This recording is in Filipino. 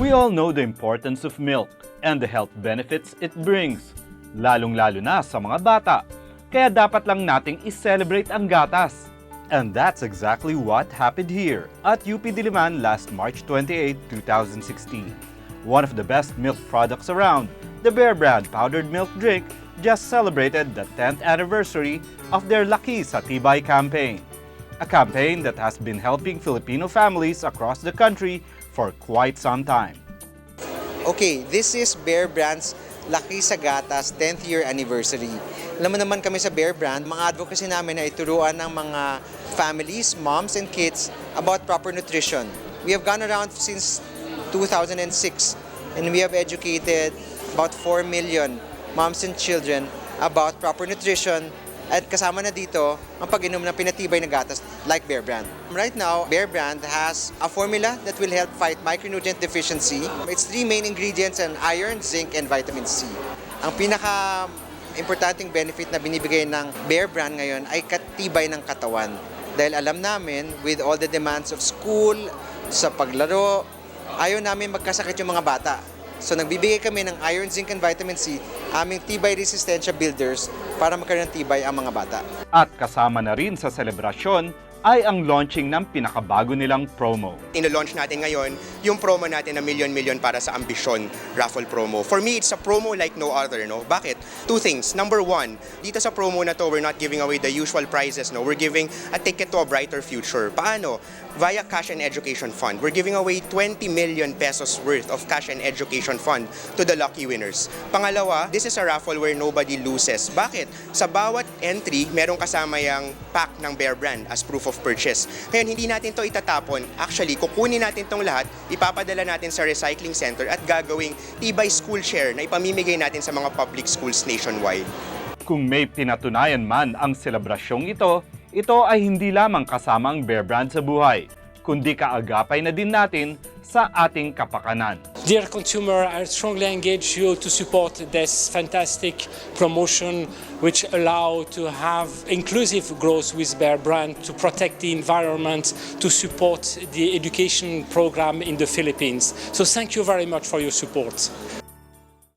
We all know the importance of milk and the health benefits it brings, lalong-lalo na sa mga bata. Kaya dapat lang nating i-celebrate ang gatas. And that's exactly what happened here at UP Diliman last March 28, 2016. One of the best milk products around, the Bear Brand powdered milk drink, just celebrated the 10th anniversary of their Laki sa Tibay campaign. A campaign that has been helping Filipino families across the country for quite some time. Okay, this is Bear Brand's Laki sa Gatas 10th year anniversary. Alam mo naman kami sa Bear Brand, mga advocacy namin ay turuan ng mga families, moms and kids about proper nutrition. We have gone around since 2006 and we have educated about 4 million moms and children about proper nutrition at kasama na dito ang pag-inom ng pinatibay na gatas like Bear Brand. Right now, Bear Brand has a formula that will help fight micronutrient deficiency. Its 3 main ingredients are iron, zinc, and vitamin C. Ang pinaka-importanting benefit na binibigay ng Bear Brand ngayon ay katibay ng katawan. Dahil alam namin, with all the demands of school, sa paglaro, ayaw namin magkasakit yung mga bata. So nagbibigay kami ng iron, zinc, and vitamin C, aming tibay resistensya builders para magkaroon ng tibay ang mga bata. At kasama na rin sa selebrasyon ay ang launching ng pinakabago nilang promo. Ino-launch natin ngayon yung promo natin na milyon-milyon para sa Ambisyon raffle promo. For me, it's a promo like no other, no? Bakit? 2 things. Number 1, dito sa promo na to, we're not giving away the usual prizes, no? We're giving a ticket to a brighter future. Paano? Via Cash and Education Fund. We're giving away 20 million pesos worth of Cash and Education Fund to the lucky winners. Pangalawa, this is a raffle where nobody loses. Bakit? Sa bawat entry, merong kasama yung pack ng Bear Brand as proof of purchase. Ngayon, hindi natin to itatapon. Actually, kukunin natin tong lahat, ipapadala natin sa recycling center at gagawing tibay school share na ipamimigay natin sa mga public schools nationwide. Kung may pinatunayan man ang selebrasyong ito ay hindi lamang kasama ang Bear Brand sa buhay, kundi kaagapay na din natin sa ating kapakanan. Dear consumer, I strongly engage you to support this fantastic promotion which allow to have inclusive growth with Bear Brand, to protect the environment, to support the education program in the Philippines. So thank you very much for your support.